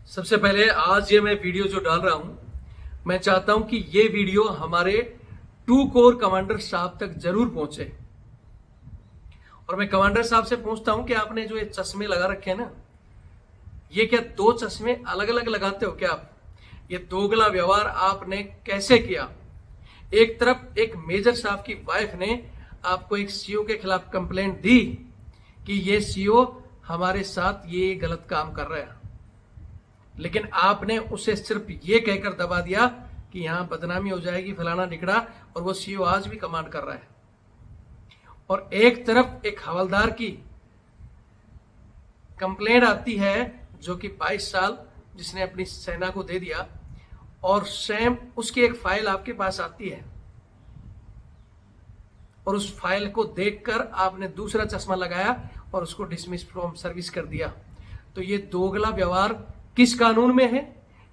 सबसे पहले आज ये मैं वीडियो जो डाल रहा हूं, मैं चाहता हूं कि ये वीडियो हमारे 2 कोर कमांडर साहब तक जरूर पहुंचे। और मैं कमांडर साहब से पूछता हूं कि आपने जो ये चश्मे लगा रखे हैं ना, ये क्या 2 चश्मे अलग अलग लगाते हो क्या आप? ये दोगला व्यवहार आपने कैसे किया? एक तरफ एक मेजर साहब की वाइफ ने आपको एक सीओ के खिलाफ कंप्लेंट दी कि ये सीओ हमारे साथ ये गलत काम कर रहा है, लेकिन आपने उसे सिर्फ ये कहकर दबा दिया कि यहां बदनामी हो जाएगी, फलाना ढिकड़ा, और वो सीओ आज भी कमांड कर रहा है। और एक तरफ एक हवलदार की कंप्लेंट आती है जो कि 22 साल जिसने अपनी सेना को दे दिया, और सेम उसकी एक फाइल आपके पास आती है और उस फाइल को देखकर आपने दूसरा चश्मा लगाया और उसको डिसमिस फ्रॉम सर्विस कर दिया। तो ये दोगला व्यवहार किस कानून में है?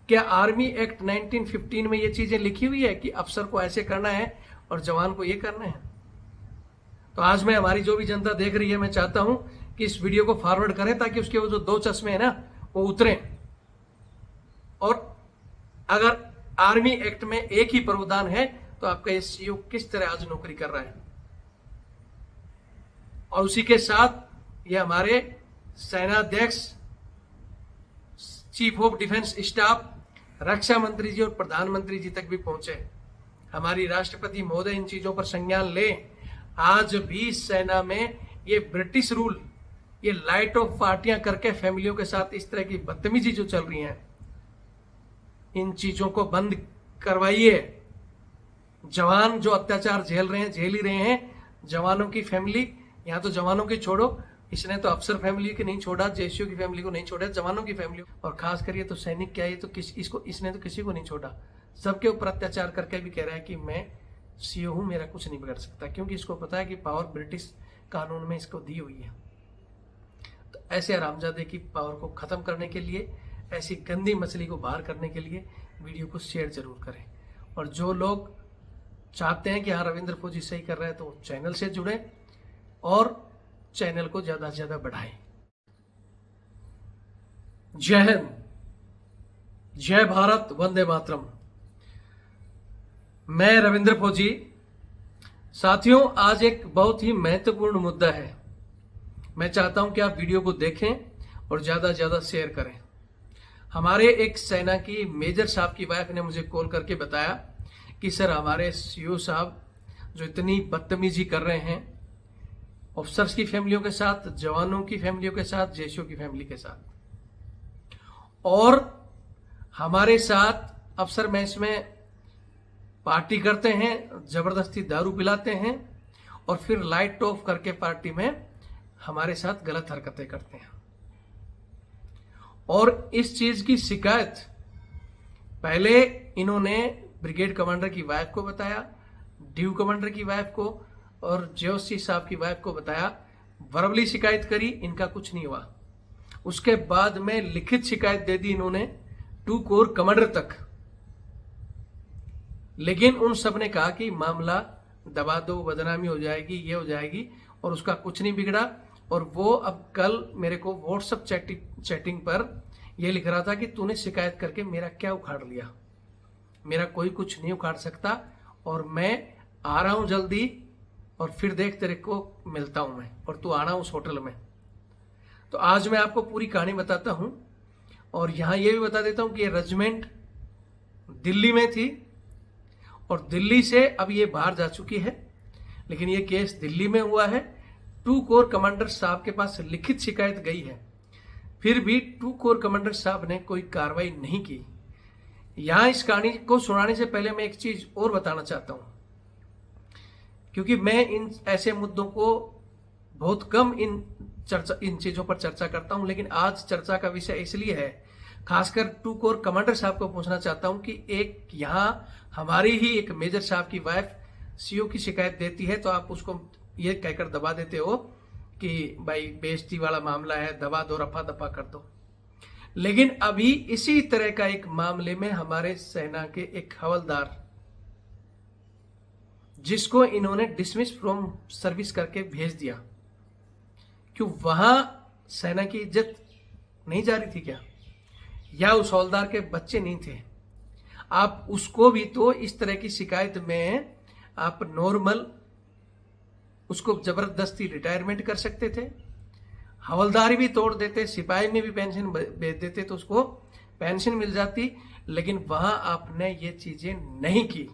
क्या आर्मी एक्ट 1915 में ये चीजें लिखी हुई है कि अफसर को ऐसे करना है और जवान को ये करना है? तो आज मैं, हमारी जो भी जनता देख रही है, मैं चाहता हूं कि इस वीडियो को फॉरवर्ड करें ताकि उसके वो जो 2 चश्मे हैं ना, वो उतरें। और अगर आर्मी एक्ट में एक ही प्रावधान है तो आपका ये सीओ किस तरह आज नौकरी कर रहा है। और उसी के साथ ये हमारे सेनाध्यक्ष, चीफ ऑफ डिफेंस स्टाफ, रक्षा मंत्री जी और प्रधानमंत्री जी तक भी पहुंचे। हमारी राष्ट्रपति महोदय इन चीजों पर संज्ञान ले। आज भी सेना में ये ब्रिटिश रूल, ये लाइट ऑफ पार्टियां करके फैमिलियों के साथ इस तरह की बदतमीजी जो चल रही है, इन चीजों को बंद करवाइए। जवान जो अत्याचार झेल रहे हैं, झेल ही रहे हैं। जवानों की फैमिली, यहां तो जवानों की छोड़ो, इसने तो अफसर फैमिली की नहीं छोड़ा, जेसीओ की फैमिली को नहीं छोड़ा, जवानों की फैमिली, और खास कर ये तो सैनिक क्या, ये तो इसने तो किसी को नहीं छोड़ा। सबके ऊपर अत्याचार करके भी कह रहा है कि मैं सीओ हूं, मेरा कुछ नहीं बिगड़ सकता, क्योंकि इसको पता है कि पावर ब्रिटिश कानून में इसको दी हुई है। तो ऐसे हरामजादे की पावर को खत्म करने के लिए, ऐसी गंदी मछली को बाहर करने के लिए वीडियो को शेयर जरूर करें। और जो लोग चाहते हैं कि हाँ रविंद्र फौजी सही कर रहा है, तो चैनल से जुड़े और चैनल को ज्यादा से ज्यादा बढ़ाएं। जय हिंद, जय भारत, वंदे मातरम। मैं रविंद्र फौजी। साथियों, आज एक बहुत ही महत्वपूर्ण मुद्दा है। मैं चाहता हूं कि आप वीडियो को देखें और ज्यादा से ज्यादा शेयर करें। हमारे एक सेना की मेजर साहब की वाइफ ने मुझे कॉल करके बताया कि सर, हमारे सीओ साहब जो इतनी बदतमीजी कर रहे हैं ऑफिसर्स की फैमिलियों के साथ, जवानों की फैमिलियों के साथ, जेसीओ की फैमिली के साथ, और हमारे साथ अफसर मैच में पार्टी करते हैं, जबरदस्ती दारू पिलाते हैं, और फिर लाइट ऑफ करके पार्टी में हमारे साथ गलत हरकतें करते हैं। और इस चीज की शिकायत पहले इन्होंने ब्रिगेड कमांडर की वाइफ को बताया, ड्यू कमांडर की वाइफ को और जेओसी साहब की वाइफ को बताया। वर्बली शिकायत करी, इनका कुछ नहीं हुआ। उसके बाद में लिखित शिकायत दे दी इन्होंने 2 कोर कमांडर तक, लेकिन उन सब ने कहा कि मामला दबा दो, बदनामी हो जाएगी, ये हो जाएगी, और उसका कुछ नहीं बिगड़ा। और वो अब कल मेरे को व्हाट्सएप चैटिंग पर ये लिख रहा था कि तूने शिकायत करके मेरा क्या उखाड़ लिया, मेरा कोई कुछ नहीं उखाड़ सकता, और मैं आ रहा हूं जल्दी, और फिर देख तेरे को मिलता हूं मैं, और तू आना उस होटल में। तो आज मैं आपको पूरी कहानी बताता हूं, और यहां ये भी बता देता हूं कि ये रेजिमेंट दिल्ली में थी और दिल्ली से अब ये बाहर जा चुकी है, लेकिन ये केस दिल्ली में हुआ है। 2 कोर कमांडर साहब के पास लिखित शिकायत गई है, फिर भी 2 कोर कमांडर साहब ने कोई कार्रवाई नहीं की। यहां इस कहानी को सुनाने से पहले मैं एक चीज और बताना चाहता हूं, क्योंकि मैं इन ऐसे मुद्दों को बहुत कम इन चीजों पर चर्चा करता हूं, लेकिन आज चर्चा का विषय इसलिए है, खासकर 2 कोर कमांडर साहब को पूछना चाहता हूं कि एक यहां हमारी ही एक मेजर साहब की वाइफ सीओ की शिकायत देती है, तो आप उसको ये कहकर दबा देते हो कि भाई बेइज्जती वाला मामला है, दबा दो, रफा दफा कर दो। लेकिन अभी इसी तरह का एक मामले में हमारे सेना के एक हवलदार, जिसको इन्होंने डिसमिस फ्रॉम सर्विस करके भेज दिया, क्यों वहां सेना की इज्जत नहीं जा रही थी क्या? या उस हवलदार के बच्चे नहीं थे, आप उसको भी तो इस तरह की शिकायत में आप नॉर्मल उसको जबरदस्ती रिटायरमेंट कर सकते थे, हवलदारी भी तोड़ देते, सिपाही में भी पेंशन भेज देते तो उसको पेंशन मिल जाती। लेकिन वहां आपने ये चीजें नहीं की,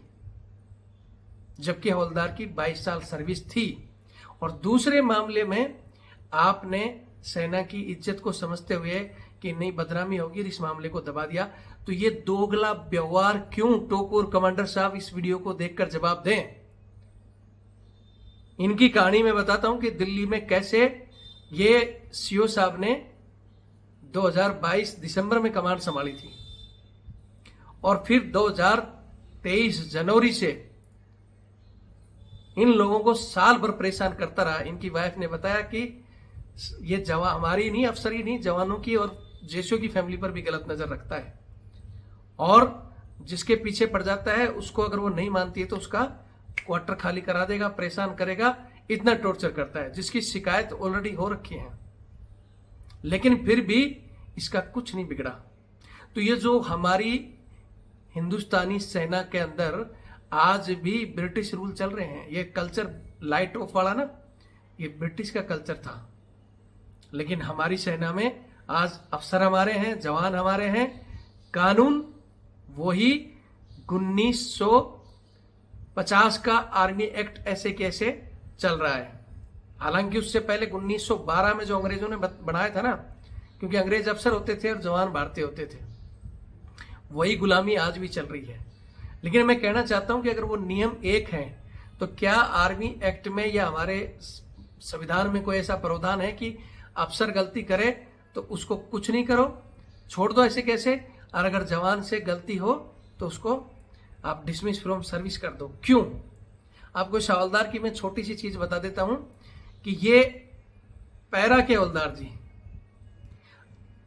जबकि हवलदार की 22 साल सर्विस थी। और दूसरे मामले में आपने सेना की इज्जत को समझते हुए कि नहीं बदनामी होगी, इस मामले को दबा दिया। तो ये दोगला व्यवहार क्यों? टोकोर कमांडर साहब इस वीडियो को देखकर जवाब दें। इनकी कहानी मैं बताता हूं कि दिल्ली में कैसे ये सीओ साहब ने 2022 दिसंबर में कमांड संभाली थी और फिर 2023 जनवरी से इन लोगों को साल भर परेशान करता रहा। इनकी वाइफ ने बताया कि ये जवान हमारी नहीं, अफसरी नहीं, जवानों की और जेसीओ की फैमिली पर भी गलत नजर रखता है और जिसके पीछे पड़ जाता है उसको अगर वो नहीं मानती है तो उसका क्वार्टर खाली करा देगा, परेशान करेगा, इतना टॉर्चर करता है, जिसकी शिकायत ऑलरेडी हो रखी है। लेकिन फिर भी इसका कुछ नहीं बिगड़ा। तो ये जो हमारी हिंदुस्तानी सेना के अंदर आज भी ब्रिटिश रूल चल रहे हैं, ये कल्चर लाइट ऑफ वाला ना, ये ब्रिटिश का कल्चर था। लेकिन हमारी सेना में आज अफसर हमारे हैं, जवान हमारे हैं, कानून वही 1950 का आर्मी एक्ट ऐसे कैसे चल रहा है। हालांकि उससे पहले 1912 में जो अंग्रेजों ने बनाया था ना, क्योंकि अंग्रेज अफसर होते थे और जवान भारतीय होते थे, वही गुलामी आज भी चल रही है। लेकिन मैं कहना चाहता हूं कि अगर वो नियम एक है तो क्या आर्मी एक्ट में या हमारे संविधान में कोई ऐसा प्रावधान है कि अफसर गलती करे तो उसको कुछ नहीं करो, छोड़ दो ऐसे कैसे, और अगर जवान से गलती हो तो उसको आप डिसमिस फ्रॉम सर्विस कर दो? क्यों? आपको इस हवलदार की मैं छोटी सी चीज बता देता हूं कि ये पैरा के हवलदार जी,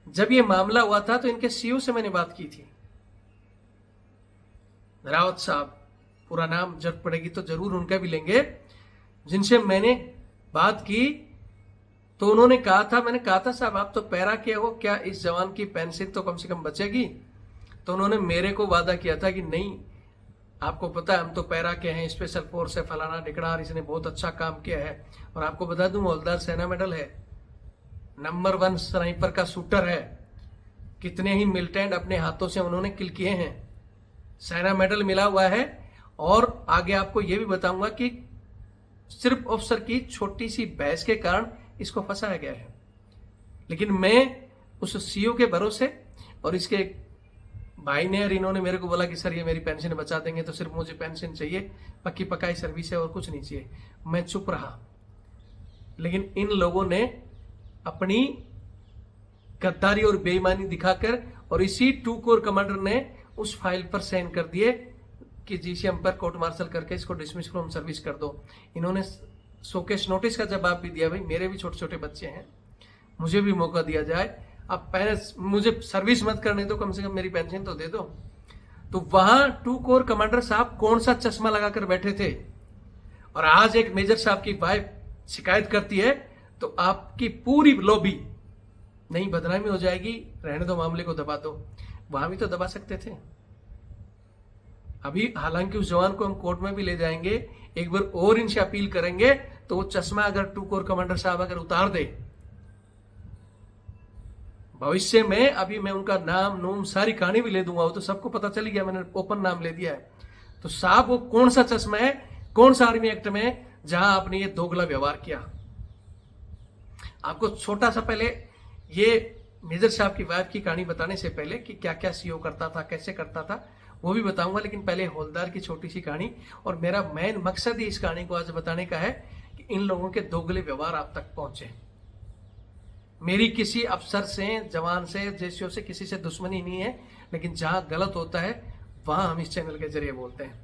जब ये मामला हुआ था तो इनके सीओ से मैंने बात की थी, रावत साहब, पूरा नाम जरूरत पड़ेगी तो जरूर उनका भी लेंगे, जिनसे मैंने बात की तो उन्होंने कहा था, मैंने कहा था साहब आप तो पैरा के हो, क्या इस जवान की पेंशन तो कम से कम बचेगी? तो उन्होंने मेरे को वादा किया था कि नहीं, आपको पता है हम तो पैरा के हैं, स्पेशल फोर्स है, फलाना ढिकड़ा, इसने बहुत अच्छा काम किया है। और आपको बता दूं हवलदार सेना मेडल है, नंबर 1 स्नाइपर का शूटर है, कितने ही मिलिटेंट अपने हाथों से उन्होंने किल किए हैं, सेना मेडल मिला हुआ है। और आगे आपको यह भी बताऊंगा कि सिर्फ अफसर की छोटी सी बहस के कारण इसको फंसाया गया है। लेकिन मैं उस सीओ के भरोसे, और इसके भाई ने और इन्होंने मेरे को बोला कि सर ये मेरी पेंशन बचा देंगे, तो सिर्फ मुझे पेंशन चाहिए, पक्की पकाई सर्विस है और कुछ नहीं चाहिए। मैं चुप रहा। लेकिन इन लोगों ने अपनी गद्दारी और बेईमानी दिखाकर और इसी 2 कोर कमांडर ने उस फाइल पर साइन कर दिए कि जीसीएम पर कोर्ट मार्शल करके इसको डिसमिस फ्रॉम सर्विस कर दो। इन्होंने शोकेस नोटिस का जवाब भी दिया, भाई मेरे भी छोटे छोटे बच्चे हैं, मुझे भी मौका दिया जाए, आप पहले मुझे सर्विस मत करने दो, कम से कम मेरी पेंशन तो दे दो। तो वहां 2 कोर कमांडर साहब कौन सा चश्मा लगाकर बैठे थे, और आज एक मेजर साहब की वाइफ शिकायत करती है तो आपकी पूरी लॉबी, नहीं बदनामी हो जाएगी, रहने दो, मामले को दबा दो। वहां भी तो दबा सकते थे। अभी हालांकि उस जवान को हम कोर्ट में भी ले जाएंगे, एक बार और इनसे अपील करेंगे तो वो चश्मा अगर 2 कोर कमांडर साहब अगर उतार दे भविष्य में, अभी मैं उनका नाम नूम सारी कहानी भी ले दूंगा, वो तो सबको पता चल गया, मैंने ओपन नाम ले दिया है। तो साहब वो कौन सा चश्मा है, कौन सा आर्मी एक्ट में जहां आपने ये दोगला व्यवहार किया? आपको छोटा सा पहले ये मेजर साहब की वाइफ की कहानी बताने से पहले कि क्या क्या सीओ करता था, कैसे करता था, वो भी बताऊंगा। लेकिन पहले हवलदार की छोटी सी कहानी, और मेरा मेन मकसद ही इस कहानी को आज बताने का है कि इन लोगों के दोगले व्यवहार आप तक पहुंचे। मेरी किसी अफसर से, जवान से, जेसीओ से किसी से दुश्मनी नहीं है, लेकिन जहां गलत होता है वहां हम इस चैनल के जरिए बोलते हैं।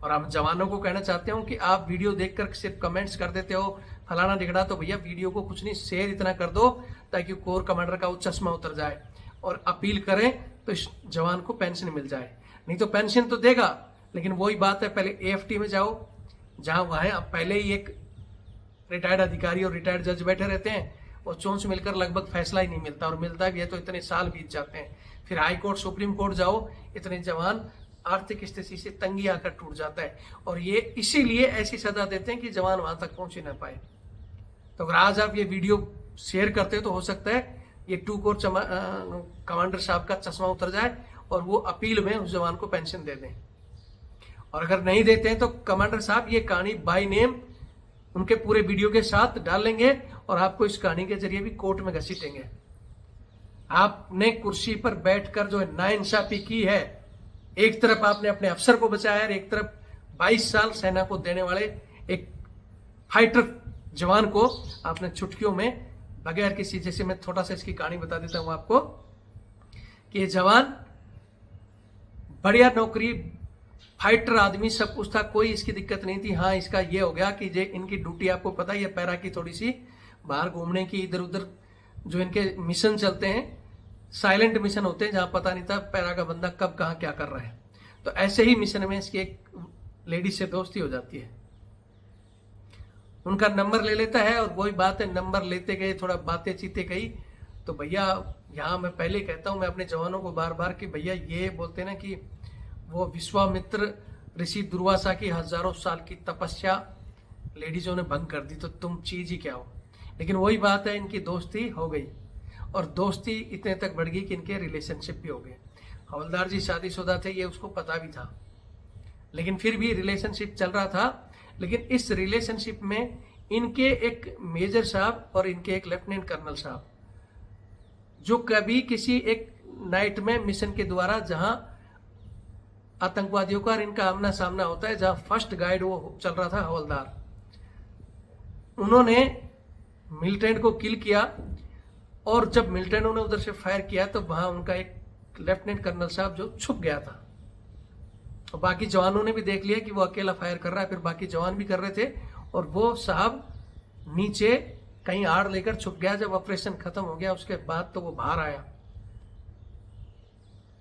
और हम जवानों को कहना चाहते हूं कि आप वीडियो देखकर सिर्फ कमेंट्स कर देते हो फलाना ढिकड़ा, तो भैया वीडियो को कुछ नहीं शेयर इतना कर दो ताकि कोर कमांडर का वो चश्मा उतर जाए, और अपील करें तो इस जवान को पेंशन मिल जाए। नहीं तो पेंशन तो देगा, लेकिन वही बात है, पहले एएफटी में जाओ, जहां वहां पहले ही एक रिटायर्ड अधिकारी और रिटायर्ड जज बैठे रहते हैं, और चोंच मिलकर लगभग फैसला ही नहीं मिलता, और मिलता भी है तो इतने साल बीत जाते हैं। फिर हाई कोर्ट सुप्रीम कोर्ट जाओ, इतने जवान आर्थिक स्थिति से तंगी आकर टूट जाता है, और ये इसीलिए ऐसी सजा देते हैं कि जवान वहां तक पहुंच ही ना पाए। तो अगर आज आप ये वीडियो शेयर करते हो तो हो सकता है ये 2 कोर कमांडर साहब का चश्मा उतर जाए और वो अपील में उस जवान को पेंशन दे दें। और अगर नहीं देते हैं तो कमांडर साहब ये कहानी बाय नेम उनके पूरे वीडियो के साथ डालेंगे और आपको इस कहानी के जरिए भी कोर्ट में घसीटेंगे। आपने कुर्सी पर बैठकर जो नाइंसाफी की है, एक तरफ आपने अपने अफसर को बचाया और एक तरफ 22 साल सेना को देने वाले एक फाइटर जवान को आपने चुटकियों में बगैर किसी, जैसे मैं थोड़ा सा इसकी कहानी बता देता हूं आपको कि ये जवान बढ़िया नौकरी, फाइटर आदमी, सब कुछ था, कोई इसकी दिक्कत नहीं थी। हाँ, इसका ये हो गया कि जे इनकी ड्यूटी आपको पता ही है, पैरा की थोड़ी सी बाहर घूमने की, इधर उधर जो इनके मिशन चलते हैं, साइलेंट मिशन होते हैं जहां पता नहीं था पैरा का बंदा कब कहां क्या कर रहा है। तो ऐसे ही मिशन में इसकी एक लेडीज से दोस्ती हो जाती है, उनका नंबर ले लेता है, और वही बात है, नंबर लेते गए, थोड़ा बातें चीते गई। तो भैया यहाँ मैं पहले कहता हूँ मैं अपने जवानों को बार बार कि भैया ये बोलते हैं ना कि वो विश्वामित्र ऋषि दुर्वासा की हजारों साल की तपस्या लेडीजों ने भंग कर दी, तो तुम चीज ही क्या हो। लेकिन वही बात है, इनकी दोस्ती हो गई, और दोस्ती इतने तक बढ़ गई कि इनके रिलेशनशिप भी हो गए। हवलदार जी शादीशुदा थे, ये उसको पता भी था, लेकिन फिर भी रिलेशनशिप चल रहा था। लेकिन इस रिलेशनशिप में इनके एक मेजर साहब और इनके एक लेफ्टिनेंट कर्नल साहब, जो कभी किसी एक नाइट में मिशन के द्वारा जहां आतंकवादियों का इनका आमना सामना होता है, जहां फर्स्ट गाइड वो चल रहा था हवलदार, उन्होंने मिलिटेंट को किल किया, और जब मिलिटेंटों ने उधर से फायर किया तो वहां उनका एक लेफ्टिनेंट कर्नल साहब जो छुप गया था, और बाकी जवानों ने भी देख लिया कि वो अकेला फायर कर रहा है, फिर बाकी जवान भी कर रहे थे, और वो साहब नीचे कहीं आड़ लेकर छुप गया। जब ऑपरेशन खत्म हो गया उसके बाद तो वो बाहर आया।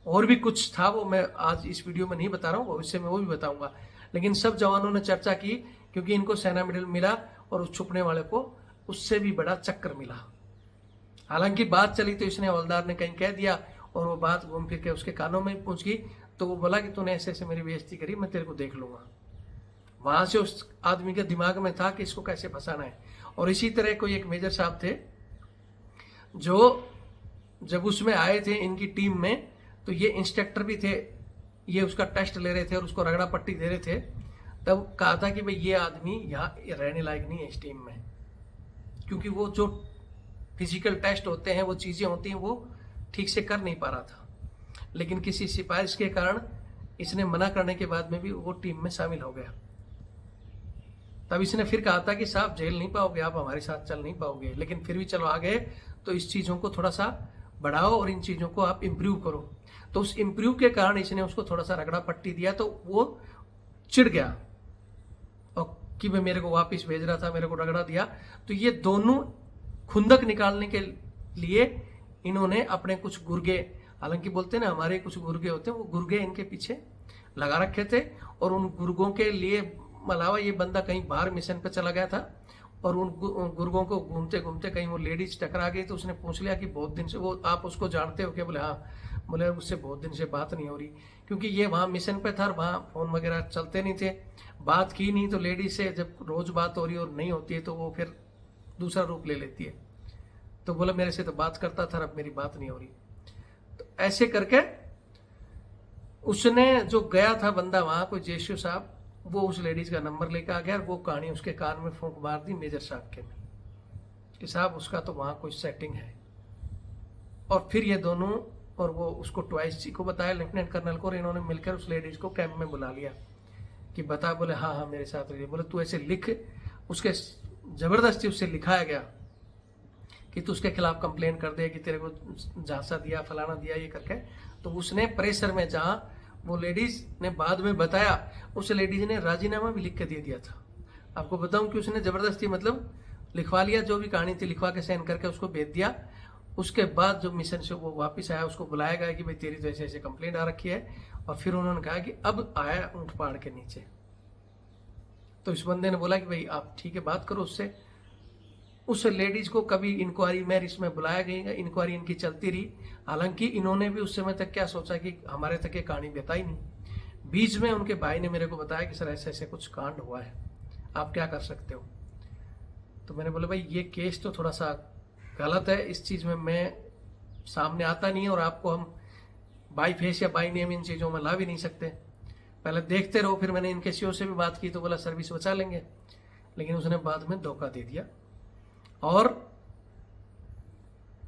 और भी कुछ था, वो मैं आज इस वीडियो में नहीं बता रहा हूँ, भविष्य में वो भी बताऊंगा। लेकिन सब जवानों ने चर्चा की, क्योंकि इनको सेना मेडल मिला और उस छुपने वाले को उससे भी बड़ा चक्कर मिला। हालांकि बात चली तो इसने हवलदार ने कहीं कह दिया, और वो बात घूम फिर के उसके कानों में पहुंच गई, तो वो बोला कि तूने ऐसे ऐसे मेरी बेइज्जती करी, मैं तेरे को देख लूंगा। वहां से उस आदमी के दिमाग में था कि इसको कैसे फंसाना है। और इसी तरह कोई एक मेजर साहब थे, जो जब उसमें आए थे इनकी टीम में, तो ये इंस्ट्रक्टर भी थे, ये उसका टेस्ट ले रहे थे और उसको रगड़ा पट्टी दे रहे थे। तब कहा था कि भाई ये आदमी यहाँ रहने लायक नहीं है इस टीम में, क्योंकि वो जो फिजिकल टेस्ट होते हैं, वो चीजें होती हैं, वो ठीक से कर नहीं पा रहा था। लेकिन किसी सिफारिश के कारण इसने मना करने के बाद में भी वो टीम में शामिल हो गया। तब इसने फिर कहा था कि साहब झेल नहीं पाओगे, आप हमारे साथ चल नहीं पाओगे, लेकिन फिर भी चलो आ गए, तो इस चीजों को थोड़ा सा बढ़ाओ और इन चीजों को आप इम्प्रूव करो। तो उस इम्प्रूव के कारण इसने उसको थोड़ा सा रगड़ा पट्टी दिया, तो वो चिढ़ गया और कि मैं मेरे को वापस भेज रहा था, मेरे को रगड़ा दिया। तो ये दोनों खुंदक निकालने के लिए इन्होंने अपने कुछ गुर्गे, हालांकि बोलते हैं ना हमारे कुछ गुर्गे होते हैं, वो गुर्गे इनके पीछे लगा रखे थे, और उन गुर्गों के लिए अलावा ये बंदा कहीं बाहर मिशन पे चला गया था, और उन गुर्गों को घूमते घूमते कहीं वो लेडीज टकरा गई। तो उसने पूछ लिया कि बहुत दिन से वो आप उसको जानते हो क्या? बोले हाँ। बोले उससे बहुत दिन से बात नहीं हो रही, क्योंकि ये वहाँ मिशन पे था, वहाँ फोन वगैरह चलते नहीं थे, बात की नहीं। तो लेडीज से जब रोज बात हो रही और नहीं होती है तो वो फिर दूसरा रूप ले लेती है। तो बोला मेरे से तो बात करता था, अब मेरी बात नहीं हो रही। तो ऐसे करके उसने जो गया था बंदा वहां, कोई जेशु साहब, वो उस लेडीज का नंबर लेकर आ गया, और वो कहानी उसके कान में फूंक मार दी मेजर साहब के में कि साहब उसका तो वहां कोई सेटिंग है। और फिर ये दोनों, और वो उसको ट्वाइस जी को बताया, लेफ्टिनेंट कर्नल को, और इन्होंने मिलकर उस लेडीज को कैंप में बुला लिया कि बता। बोले हाँ हाँ मेरे साथ रहिए। बोले तू ऐसे लिख, उसके जबरदस्ती उससे लिखाया गया कि तू उसके खिलाफ कंप्लेन कर दे कि तेरे को झांसा दिया, फलाना दिया, ये करके। तो उसने प्रेशर में, जहां वो लेडीज ने बाद में बताया, उस लेडीज ने राजीनामा भी लिख के दे दिया था। आपको बताऊं कि उसने जबरदस्ती मतलब लिखवा लिया, जो भी कहानी थी लिखवा के साइन करके उसको भेज दिया। उसके बाद जो मिशन से वो वापस आया, उसको बुलाया गया कि भाई तेरी तो ऐसे ऐसे कंप्लेंट आ रखी है, और फिर उन्होंने कहा कि अब आया ऊंट पहाड़ के नीचे। तो इस बंदे ने बोला कि भाई आप ठीक है बात करो उससे। उस लेडीज को कभी इंक्वायरी में इसमें बुलाया गया, इंक्वायरी इनकी चलती रही। हालांकि इन्होंने भी उस समय तक क्या सोचा कि हमारे तक ये कहानी बताई नहीं। बीच में उनके भाई ने मेरे को बताया कि सर ऐसे ऐसे कुछ कांड हुआ है, आप क्या कर सकते हो। तो मैंने बोला भाई ये केस तो थोड़ा सा गलत है, इस चीज़ में मैं सामने आता नहीं है और आपको हम बाई फेस या बाई नेम इन चीज़ों में ला भी नहीं सकते, पहले देखते रहो। फिर मैंने इनके सीओ से भी बात की तो बोला सर्विस बचा लेंगे, लेकिन उसने बाद में धोखा दे दिया। और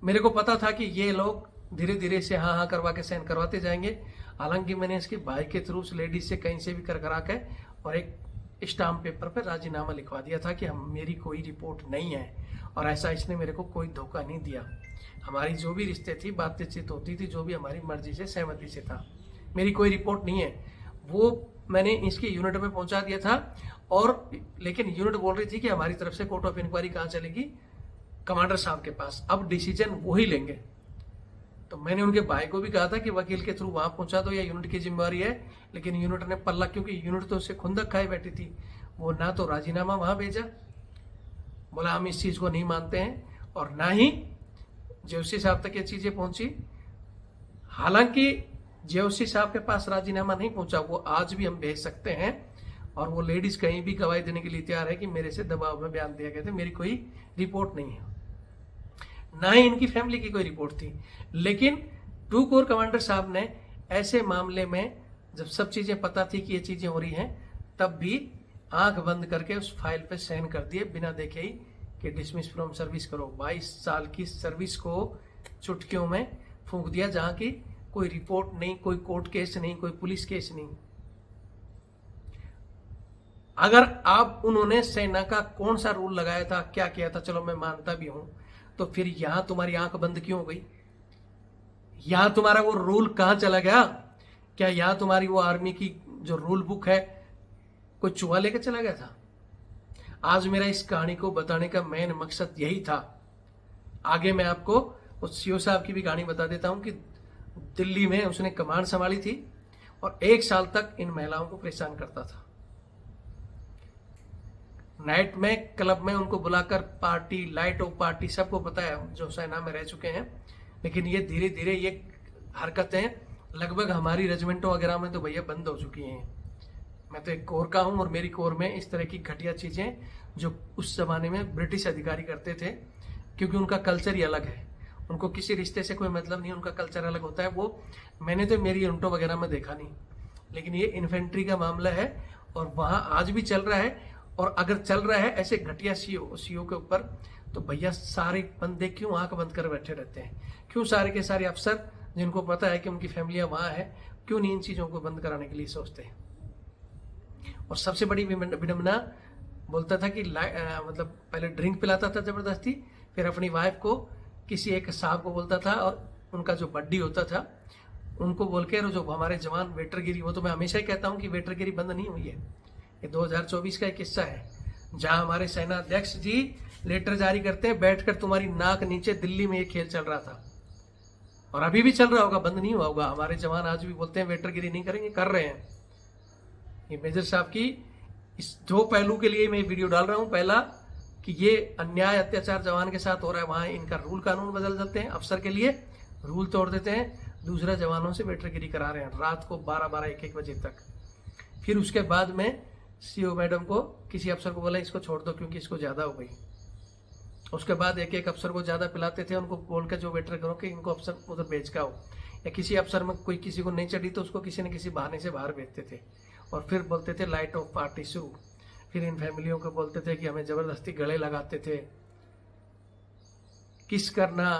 मेरे को पता था कि ये लोग धीरे धीरे से हाँ हाँ करवा के साइन करवाते जाएंगे। हालांकि मैंने इसके भाई के थ्रू उस लेडीज से कहीं से भी कर करा के और एक स्टाम्प पेपर पर राजीनामा लिखवा दिया था कि हम मेरी कोई रिपोर्ट नहीं है और ऐसा इसने मेरे को कोई धोखा नहीं दिया। हमारी जो भी रिश्ते थी, बातचीत होती थी, जो भी हमारी मर्जी से सहमति से था, मेरी कोई रिपोर्ट नहीं है। वो मैंने इसकी यूनिट में पहुंचा दिया था और लेकिन यूनिट बोल रही थी कि हमारी तरफ से कोर्ट ऑफ इंक्वायरी कहाँ चलेगी, कमांडर साहब के पास, अब डिसीजन वो ही लेंगे। तो मैंने उनके भाई को भी कहा था कि वकील के थ्रू वहां पहुंचा दो, या यूनिट की जिम्मेवारी है, लेकिन यूनिट ने पल्ला, क्योंकि यूनिट तो उससे खुंदक खाए बैठी थी, वो ना तो राजीनामा वहां भेजा, बोला हम इस चीज को नहीं मानते हैं, और ना ही जेओसी साहब तक ये चीजें पहुंची। हालांकि जेओसी साहब के पास राजीनामा नहीं पहुंचा, वो आज भी हम भेज सकते हैं, और वो लेडीज कहीं भी गवाही देने के लिए तैयार है कि मेरे से दबाव में बयान दिया गया था, मेरी कोई रिपोर्ट नहीं है, ना ही इनकी फैमिली की कोई रिपोर्ट थी। लेकिन 2 कोर कमांडर साहब ने ऐसे मामले में जब सब चीजें पता थी कि ये चीजें हो रही हैं, तब भी आंख बंद करके उस फाइल पे साइन कर दिए बिना देखे ही कि डिसमिस फ्रॉम सर्विस करो। 22 साल की सर्विस को चुटकियों में फूंक दिया, जहां की कोई रिपोर्ट नहीं, कोई कोर्ट केस नहीं, कोई पुलिस केस नहीं। अगर आप उन्होंने सेना का कौन सा रूल लगाया था, क्या किया था, चलो मैं मानता भी हूं, तो फिर यहां तुम्हारी आंख बंद क्यों हो गई? यहां तुम्हारा वो रूल कहां चला गया? क्या यहां तुम्हारी वो आर्मी की जो रूल बुक है कोई चुहा लेकर चला गया था? आज मेरा इस कहानी को बताने का मेन मकसद यही था। आगे मैं आपको उस सीओ साहब की भी कहानी बता देता हूं कि दिल्ली में उसने कमांड संभाली थी और 1 साल तक इन महिलाओं को परेशान करता था। नाइट में क्लब में उनको बुलाकर पार्टी, लाइट ऑफ पार्टी, सबको बताया जो सेना में रह चुके हैं। लेकिन ये धीरे धीरे ये हरकतें लगभग हमारी रेजिमेंटों वगैरह में तो भैया बंद हो चुकी हैं। मैं तो एक कोर का हूं और मेरी कोर में इस तरह की घटिया चीजें जो उस जमाने में ब्रिटिश अधिकारी करते थे, क्योंकि उनका कल्चर ही अलग है, उनको किसी रिश्ते से कोई मतलब नहीं, उनका कल्चर अलग होता है। वो मैंने तो मेरी यूनिटों वगैरह में देखा नहीं, लेकिन ये इन्फेंट्री का मामला है और वहां आज भी चल रहा है। और अगर चल रहा है ऐसे घटिया सीओ के ऊपर, तो भैया सारे बंदे क्यों आंख बंद कर बैठे रहते हैं? क्यों सारे के सारे अफसर जिनको पता है कि उनकी फैमिलियां वहां है, क्यों नहीं इन चीजों को बंद कराने के लिए सोचते हैं? और सबसे बड़ी विडंबना, बोलता था कि मतलब पहले ड्रिंक पिलाता था जबरदस्ती, फिर अपनी वाइफ को किसी एक साहब को बोलता था, और उनका जो बड्डी होता था उनको बोल के, जो हमारे जवान वेटरगिरी, वो तो मैं हमेशा ही कहता हूँ कि वेटरगिरी बंद नहीं हुई है। ये 2024 का एक किस्सा है जहां हमारे सेना अध्यक्ष जी लेटर जारी करते हैं, बैठकर तुम्हारी नाक नीचे दिल्ली में ये खेल चल रहा था और अभी भी चल रहा होगा, बंद नहीं हुआ होगा। हमारे जवान आज भी बोलते हैं वेटरगिरी नहीं करेंगे, कर रहे हैं। ये मेजर साहब की इस 2 पहलू के लिए मैं वीडियो डाल रहा हूं। पहला कि ये अन्याय अत्याचार जवान के साथ हो रहा है, वहां इनका रूल कानून बदल देते हैं, अफसर के लिए रूल तोड़ देते हैं। दूसरा, जवानों से वेटरगिरी करा रहे हैं रात को 12-12, 1-1 बजे तक। फिर उसके बाद में सीओ मैडम को, किसी अफसर को बोला इसको छोड़ दो क्योंकि इसको ज्यादा हो गई। उसके बाद एक एक अफसर को ज्यादा पिलाते थे, उनको बोल के जो वेटर करो कि इनको अफसर उधर भेज का हो, या किसी अफसर में कोई किसी को नहीं चढ़ी तो उसको किसी न किसी बहाने से बाहर भेजते थे। और फिर बोलते थे लाइट ऑफ पार्टी शुरू। फिर इन फैमिलियों को बोलते थे कि हमें जबरदस्ती गले लगाते थे, किस करना,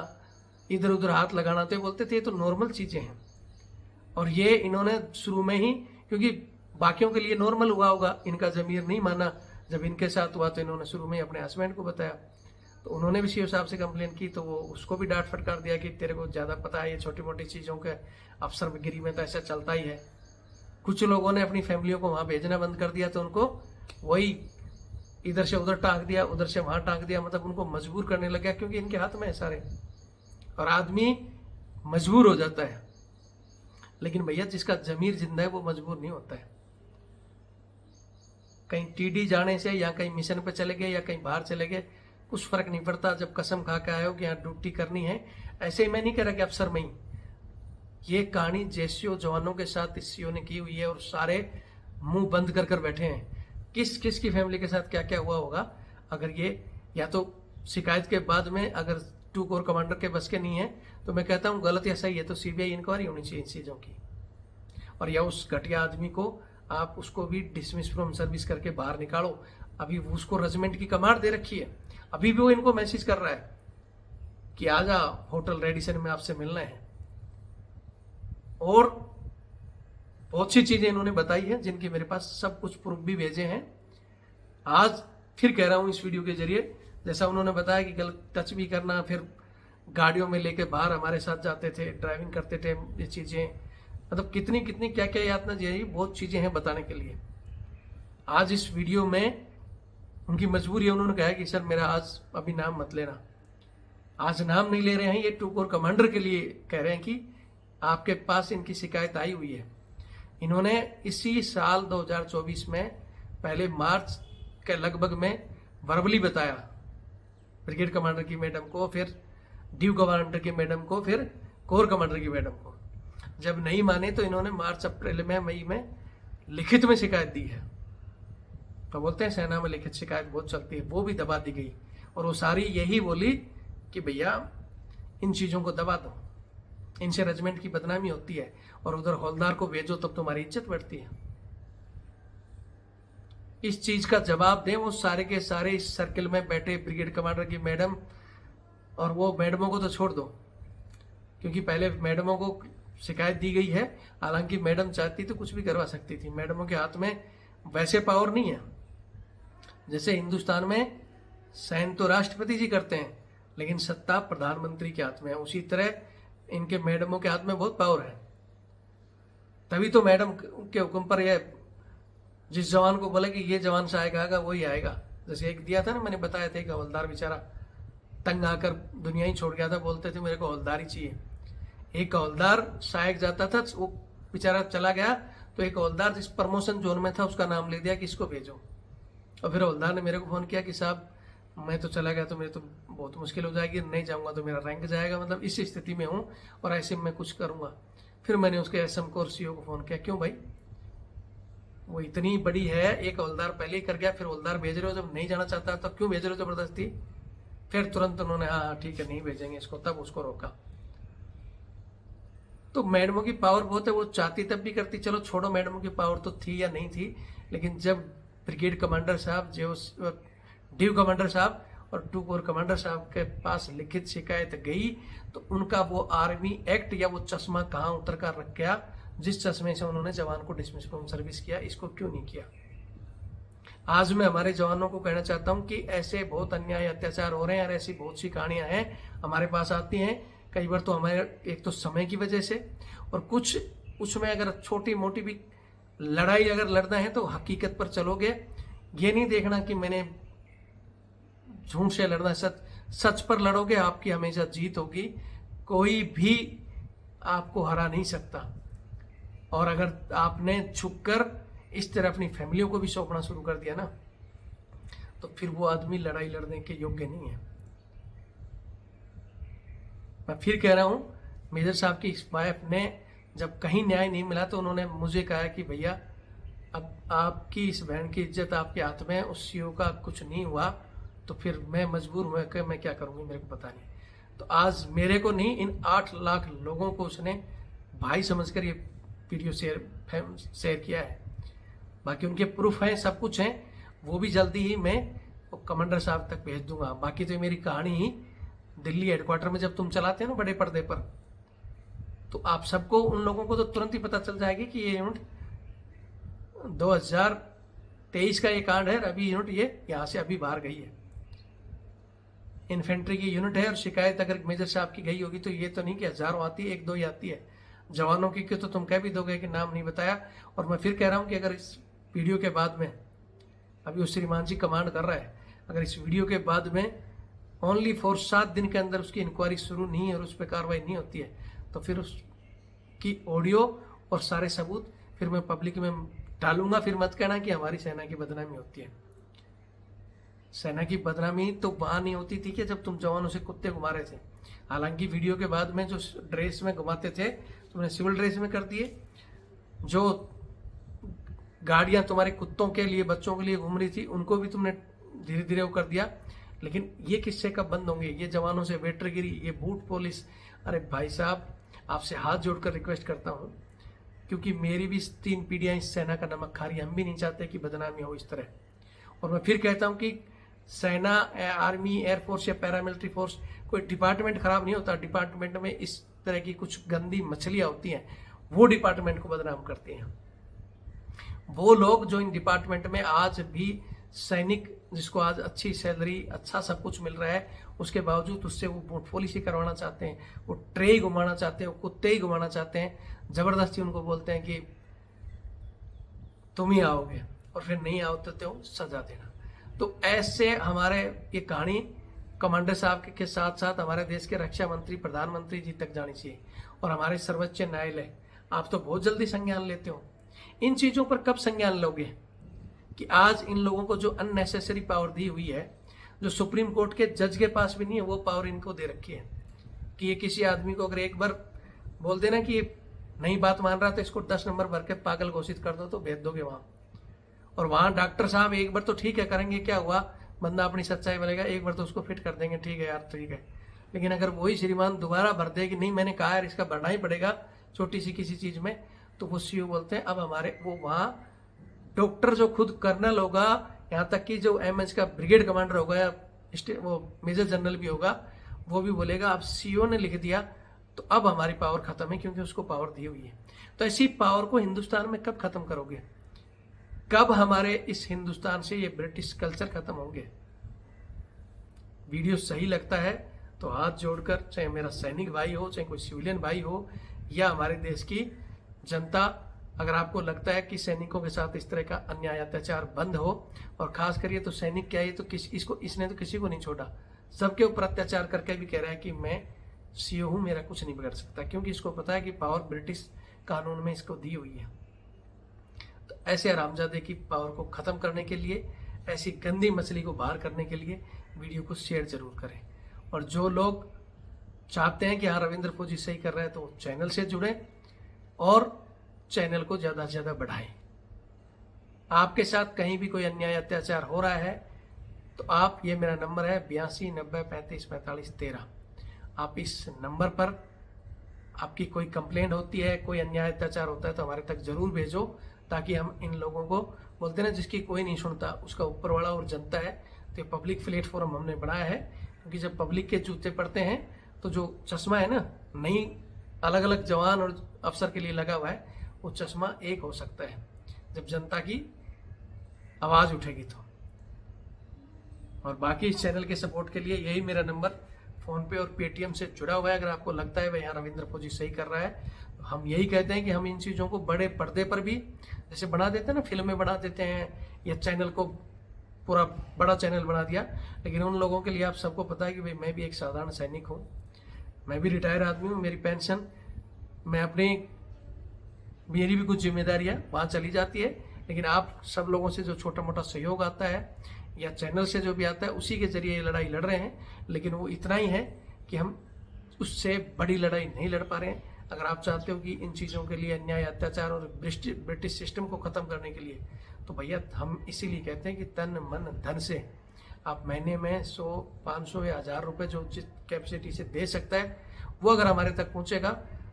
इधर उधर हाथ लगाना, तो बोलते थे ये तो नॉर्मल चीजें हैं। और ये इन्होंने शुरू में ही, क्योंकि बाकियों के लिए नॉर्मल हुआ होगा, इनका जमीर नहीं माना, जब इनके साथ हुआ तो इन्होंने शुरू में अपने हस्बैंड को बताया। तो उन्होंने भी सीओ साहब से कंप्लेन की, तो वो उसको भी डांट फटकार दिया कि तेरे को ज्यादा पता है, ये छोटी मोटी चीजों के अफसर गिरी में तो ऐसा चलता ही है। कुछ लोगों ने अपनी फैमिलियों को वहां भेजना बंद कर दिया, तो उनको वही इधर से उधर टांग दिया, उधर से वहां टांग दिया, मतलब उनको मजबूर करने लग गया, क्योंकि इनके हाथ में है सारे, और आदमी मजबूर हो जाता है। लेकिन भैया जिसका जमीर जिंदा है वो मजबूर नहीं होता है। कहीं टीडी जाने से या कहीं मिशन पे चले गए या कहीं बाहर चले गए, कुछ फर्क नहीं पड़ता जब कसम खा के आए हो कि यहाँ ड्यूटी करनी है। ऐसे ही मैं नहीं कह रहा कि अफसर में ही, ये कहानी जेसीओ जवानों के साथ इस सीओ ने की हुई है और सारे मुंह बंद कर कर बैठे हैं। किस किस की फैमिली के साथ क्या क्या हुआ होगा। अगर ये या तो शिकायत के बाद में अगर 2 कोर कमांडर के बस के नहीं है तो मैं कहता हूँ गलत या सही है तो सीबीआई इंक्वायरी होनी चाहिए इन चीज़ों की, और या उस घटिया आदमी को आप उसको भी डिसमिस फ्रॉम सर्विस करके बाहर निकालो। अभी उसको रेजिमेंट की कमांड दे रखी है, अभी भी वो इनको मैसेज कर रहा है कि आजा होटल रेडिसन में आपसे मिलना है, और बहुत सी चीजें इन्होंने बताई है जिनकी मेरे पास सब कुछ प्रूफ भी भेजे हैं। आज फिर कह रहा हूं इस वीडियो के जरिए, जैसा उन्होंने बताया कि गलत टच भी करना, फिर गाड़ियों में लेके बाहर हमारे साथ जाते थे, ड्राइविंग करते थे, ये चीजें मतलब कितनी कितनी क्या क्या यातना जी, बहुत चीजें हैं बताने के लिए। आज इस वीडियो में उनकी मजबूरी है, उन्होंने कहा कि सर मेरा आज अभी नाम मत लेना। आज नाम नहीं ले रहे हैं, ये 2 कोर कमांडर के लिए कह रहे हैं कि आपके पास इनकी शिकायत आई हुई है। इन्होंने इसी साल 2024 में पहले मार्च के लगभग में वर्बली बताया ब्रिगेड कमांडर की मैडम को, फिर ड्यू कमांडर की मैडम को, फिर कोर कमांडर की मैडम को। जब नहीं माने तो इन्होंने मार्च अप्रैल में मई में लिखित में शिकायत दी है। तो बोलते हैं सेना में लिखित शिकायत बहुत चलती है, वो भी दबा दी गई, और वो सारी यही बोली कि भैया इन चीजों को दबा दो, इनसे रेजिमेंट की बदनामी होती है, और उधर हौलदार को भेजो तब तुम्हारी इज्जत बढ़ती है। इस चीज का जवाब दें वो सारे के सारे इस सर्किल में बैठे ब्रिगेड कमांडर की मैडम, और वो मैडमों को तो छोड़ दो क्योंकि पहले मैडमों को शिकायत दी गई है। हालांकि मैडम चाहती तो कुछ भी करवा सकती थी, मैडमों के हाथ में वैसे पावर नहीं है। जैसे हिंदुस्तान में साइन तो राष्ट्रपति जी करते हैं लेकिन सत्ता प्रधानमंत्री के हाथ में है, उसी तरह इनके मैडमों के हाथ में बहुत पावर है। तभी तो मैडम के हुक्म पर यह जिस जवान को बोले कि ये जवान से आएगा वही आएगा। जैसे एक दिया था ना, मैंने बताया था, एक हवलदार बेचारा तंग आकर दुनिया ही छोड़ गया था, बोलते थे मेरे को हवलदार ही चाहिए। एक हवलदार सहायक जाता था, वो बेचारा चला गया तो एक हवलदार जिस प्रमोशन जोन में था उसका नाम ले दिया कि इसको भेजो। और फिर हवलदार ने मेरे को फोन किया कि साहब मैं तो चला गया तो मेरे तो बहुत मुश्किल हो जाएगी, नहीं जाऊंगा तो मेरा रैंक जाएगा, मतलब इस स्थिति में हूँ और ऐसे मैं कुछ करूंगा। फिर मैंने उसके एसएम को और सीओ को फोन किया, क्यों भाई वो इतनी बड़ी है, एक हवलदार पहले ही कर गया, फिर हवलदार भेज रहे हो, जब नहीं जाना चाहता तो क्यों भेज रहे हो जबरदस्ती। फिर तुरंत उन्होंने हाँ ठीक है नहीं भेजेंगे इसको, तब उसको रोका। तो मैडमों की पावर बहुत है, वो चाहती तब भी करती। चलो छोड़ो मैडमों की पावर तो थी या नहीं थी, लेकिन जब ब्रिगेड कमांडर साहब, जो ड्यू कमांडर साहब और 2 कोर कमांडर साहब के पास लिखित शिकायत गई तो उनका वो आर्मी एक्ट या वो चश्मा कहाँ उतर कर रख गया जिस चश्मे से उन्होंने जवान को डिसमिस फ्रॉम सर्विस किया, इसको क्यों नहीं किया। आज मैं हमारे जवानों को कहना चाहता हूं कि ऐसे बहुत अन्याय अत्याचार हो रहे हैं और ऐसी बहुत सी कहानियां हैं हमारे पास आती हैं। कई बार तो हमारे एक तो समय की वजह से, और कुछ उसमें अगर छोटी मोटी भी लड़ाई अगर लड़ना है तो हकीकत पर चलोगे। ये नहीं देखना कि मैंने झूठ से लड़ना, सच पर लड़ोगे, आपकी हमेशा जीत होगी, कोई भी आपको हरा नहीं सकता। और अगर आपने छुपकर इस तरह अपनी फैमिलियों को भी सौंपना शुरू कर दिया ना तो फिर वो आदमी लड़ाई लड़ने के योग्य नहीं है। मैं फिर कह रहा हूं, मेजर साहब की वाइफ ने जब कहीं न्याय नहीं मिला तो उन्होंने मुझे कहा कि भैया अब आपकी इस बहन की इज्जत आपके हाथ में है, उस सीओ का कुछ नहीं हुआ तो फिर मैं मजबूर हुआ कि मैं क्या करूंगी, मेरे को पता नहीं। तो आज मेरे को नहीं, इन 8 लाख लोगों को उसने भाई समझकर ये वीडियो शेयर किया है। बाकी उनके प्रूफ हैं, सब कुछ हैं, वो भी जल्दी ही मैं कमांडर साहब तक भेज दूंगा। बाकी तो मेरी कहानी ही दिल्ली हेडक्वार्टर में जब तुम चलाते हो ना बड़े पर्दे पर, तो आप सबको, उन लोगों को तो तुरंत ही पता चल जाएगी कि ये यूनिट 2023 का ये कांड है, अभी यूनिट ये यहाँ से अभी बाहर गई है, इन्फेंट्री की यूनिट है। और शिकायत अगर मेजर साहब की गई होगी तो ये तो नहीं कि हजारों आती है, 1-2 ही आती है। जवानों की तो तुम कह भी दोगे कि नाम नहीं बताया। और मैं फिर कह रहा हूं कि अगर इस वीडियो के बाद में, अभी वो श्रीमान जी कमांड कर रहा है, अगर इस वीडियो के बाद में ओनली फॉर 7 दिन के अंदर उसकी इंक्वायरी शुरू नहीं है और उस पर कार्रवाई नहीं होती है तो फिर उसकी ऑडियो और सारे सबूत फिर मैं पब्लिक में डालूंगा। फिर मत कहना कि हमारी सेना की बदनामी होती है। सेना की बदनामी तो वहां नहीं होती थी कि जब तुम जवानों से कुत्ते घुमा रहे थे। हालांकि वीडियो के बाद में जो ड्रेस में घुमाते थे तुमने सिविल ड्रेस में कर दिए, जो गाड़ियां तुम्हारे कुत्तों के लिए बच्चों के लिए घूम रही थी उनको भी तुमने धीरे धीरे वो कर दिया। लेकिन ये किससे कब बंद होंगे? ये जवानों से वेटरगिरी, ये बूट पॉलिश। अरे भाई साहब, आपसे हाथ जोड़कर रिक्वेस्ट करता हूँ, क्योंकि मेरी भी 3 पीढ़ियां इस सेना का नमक खा रही, हम भी नहीं चाहते कि बदनामी हो इस तरह। और मैं फिर कहता हूँ कि सेना, आर्मी, एयरफोर्स या पैरामिलिट्री फोर्स कोई डिपार्टमेंट खराब नहीं होता। डिपार्टमेंट में इस तरह की कुछ गंदी मछलियां होती हैं, वो डिपार्टमेंट को बदनाम करती हैं। वो लोग जो इन डिपार्टमेंट में आज भी सैनिक, जिसको आज अच्छी सैलरी, अच्छा सब कुछ मिल रहा है, उसके बावजूद उससे वो वोट पॉलिसी करवाना चाहते हैं, वो ट्रे ही घुमाना चाहते हैं, वो कुत्ते ही घुमाना चाहते हैं, जबरदस्ती उनको बोलते हैं कि तुम ही आओगे, और फिर नहीं आओ तो सजा देना। तो ऐसे हमारे ये कहानी कमांडर साहब के साथ साथ हमारे देश के रक्षा मंत्री, प्रधानमंत्री जी तक जानी चाहिए, और हमारे सर्वोच्च न्यायालय। आप तो बहुत जल्दी संज्ञान लेते हो, इन चीजों पर कब संज्ञान लोगे कि आज इन लोगों को जो अननेसेसरी पावर दी हुई है, जो सुप्रीम कोर्ट के जज के पास भी नहीं है, वो पावर इनको दे रखी है कि ये किसी आदमी को अगर एक बार बोल देना कि नहीं बात मान रहा तो इसको 10 नंबर भर के पागल घोषित कर दो तो भेज दोगे वहां। और वहां डॉक्टर साहब एक बार तो ठीक है करेंगे, क्या हुआ, बंदा अपनी सच्चाई बोलेगा, एक बार तो उसको फिट कर देंगे, ठीक है यार ठीक है। लेकिन अगर वही श्रीमान दोबारा भर दे कि नहीं मैंने कहा यार इसका भरना ही पड़ेगा छोटी सी किसी चीज में, तो वो सीओ बोलते हैं अब हमारे, वो वहां डॉक्टर जो खुद कर्नल होगा, यहाँ तक कि जो एमएच का ब्रिगेड कमांडर होगा या वो मेजर जनरल भी होगा, वो भी बोलेगा अब सीओ ने लिख दिया तो अब हमारी पावर खत्म है, क्योंकि उसको पावर दी हुई है। तो ऐसी पावर को हिंदुस्तान में कब खत्म करोगे? कब हमारे इस हिंदुस्तान से ये ब्रिटिश कल्चर खत्म होंगे? वीडियो सही लगता है तो हाथ जोड़कर, चाहे मेरा सैनिक भाई हो, चाहे कोई सिविलियन भाई हो, या हमारे देश की जनता, अगर आपको लगता है कि सैनिकों के साथ इस तरह का अन्याय अत्याचार बंद हो, और खास करिए तो सैनिक क्या है, तो इसने तो किसी को नहीं छोड़ा, सबके ऊपर अत्याचार करके भी कह रहा है कि मैं सीओ हूं, मेरा कुछ नहीं बिगड़ सकता, क्योंकि इसको पता है कि पावर ब्रिटिश कानून में इसको दी हुई है। तो ऐसे हरामजादे की पावर को खत्म करने के लिए, ऐसी गंदी मछली को बाहर करने के लिए वीडियो को शेयर जरूर करें। और जो लोग चाहते हैं कि हाँ रविंद्र फौजी सही कर रहा है, तो चैनल से जुड़े और चैनल को ज्यादा से ज्यादा बढ़ाएं। आपके साथ कहीं भी कोई अन्याय अत्याचार हो रहा है तो आप, ये मेरा नंबर है 82 90 35 45 13, आप इस नंबर पर आपकी कोई कंप्लेंट होती है, कोई अन्याय अत्याचार होता है तो हमारे तक जरूर भेजो, ताकि हम इन लोगों को, बोलते ना जिसकी कोई नहीं सुनता उसका ऊपर वाला और जनता है। तो ये पब्लिक प्लेटफॉर्म हमने बनाया है, क्योंकि जब पब्लिक के जूते पड़ते हैं तो जो चश्मा है ना, नहीं अलग अलग जवान और अफसर के लिए लगा हुआ है, वो चश्मा एक हो सकता है जब जनता की आवाज उठेगी तो। और बाकी इस चैनल के सपोर्ट के लिए यही मेरा नंबर फोन पे और पेटीएम से जुड़ा हुआ है। अगर आपको लगता है भाई यहाँ रविंद्र फौजी सही कर रहा है, तो हम यही कहते हैं कि हम इन चीजों को बड़े पर्दे पर भी जैसे बना देते हैं ना, फिल्में बना देते हैं, या चैनल को पूरा बड़ा चैनल बना दिया। लेकिन उन लोगों के लिए आप सबको पता है कि भाई मैं भी एक साधारण सैनिक हूँ, मैं भी रिटायर आदमी हूँ, मेरी पेंशन, मैं अपनी, मेरी भी कुछ जिम्मेदारियां वहां चली जाती है। लेकिन आप सब लोगों से जो छोटा मोटा सहयोग आता है या चैनल से जो भी आता है, उसी के जरिए ये लड़ाई लड़ रहे हैं। लेकिन वो इतना ही है कि हम उससे बड़ी लड़ाई नहीं लड़ पा रहे हैं। अगर आप चाहते हो कि इन चीज़ों के लिए, अन्याय अत्याचार और ब्रिटिश सिस्टम को ख़त्म करने के लिए, तो भैया हम इसीलिए कहते हैं कि तन मन धन से आप महीने में 100 500 या 1000 रुपये जो जिस कैपेसिटी से दे सकता है, वो अगर हमारे तक पहुँचेगा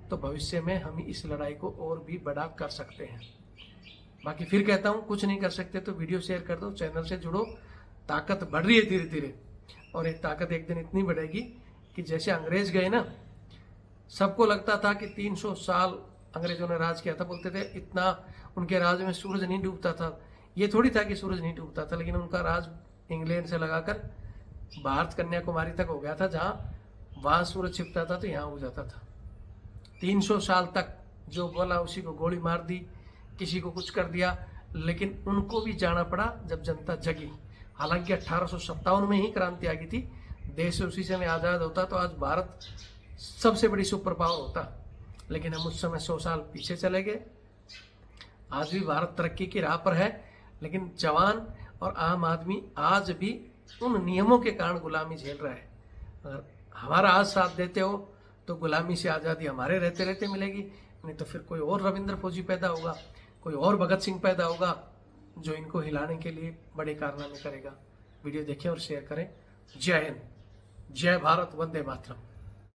तो भविष्य में हम इस लड़ाई को और भी बड़ा कर सकते हैं। बाकी फिर कहता हूँ, कुछ नहीं कर सकते तो वीडियो शेयर कर दो, चैनल से जुड़ो। ताकत बढ़ रही है धीरे धीरे, और ये ताकत एक दिन इतनी बढ़ेगी कि जैसे अंग्रेज गए ना, सबको लगता था कि 300 साल अंग्रेजों ने राज किया था, बोलते थे इतना उनके राज में सूरज नहीं डूबता था। ये थोड़ी था कि सूरज नहीं डूबता था, लेकिन उनका राज इंग्लैंड से लगाकर भारत कन्याकुमारी तक हो गया था, जहाँ वहाँ सूरज छिपता था तो यहाँ हो जाता था। 300 साल तक जो बोला उसी को गोली मार दी, किसी को कुछ कर दिया, लेकिन उनको भी जाना पड़ा जब जनता जगी। हालांकि 1857 में ही क्रांति आ गई थी, देश उसी समय आज़ाद होता तो आज भारत सबसे बड़ी सुपर पावर होता। लेकिन हम उस समय 100 साल पीछे चले गए। आज भी भारत तरक्की की राह पर है, लेकिन जवान और आम आदमी आज भी उन नियमों के कारण गुलामी झेल रहा है। अगर हमारा आज साथ देते हो तो गुलामी से आज़ादी हमारे रहते रहते मिलेगी, नहीं तो फिर कोई और रविंद्र फौजी पैदा होगा, कोई और भगत सिंह पैदा होगा जो इनको हिलाने के लिए बड़े कारनामे करेगा। वीडियो देखें और शेयर करें। जय हिंद, जय भारत, वंदे मातरम।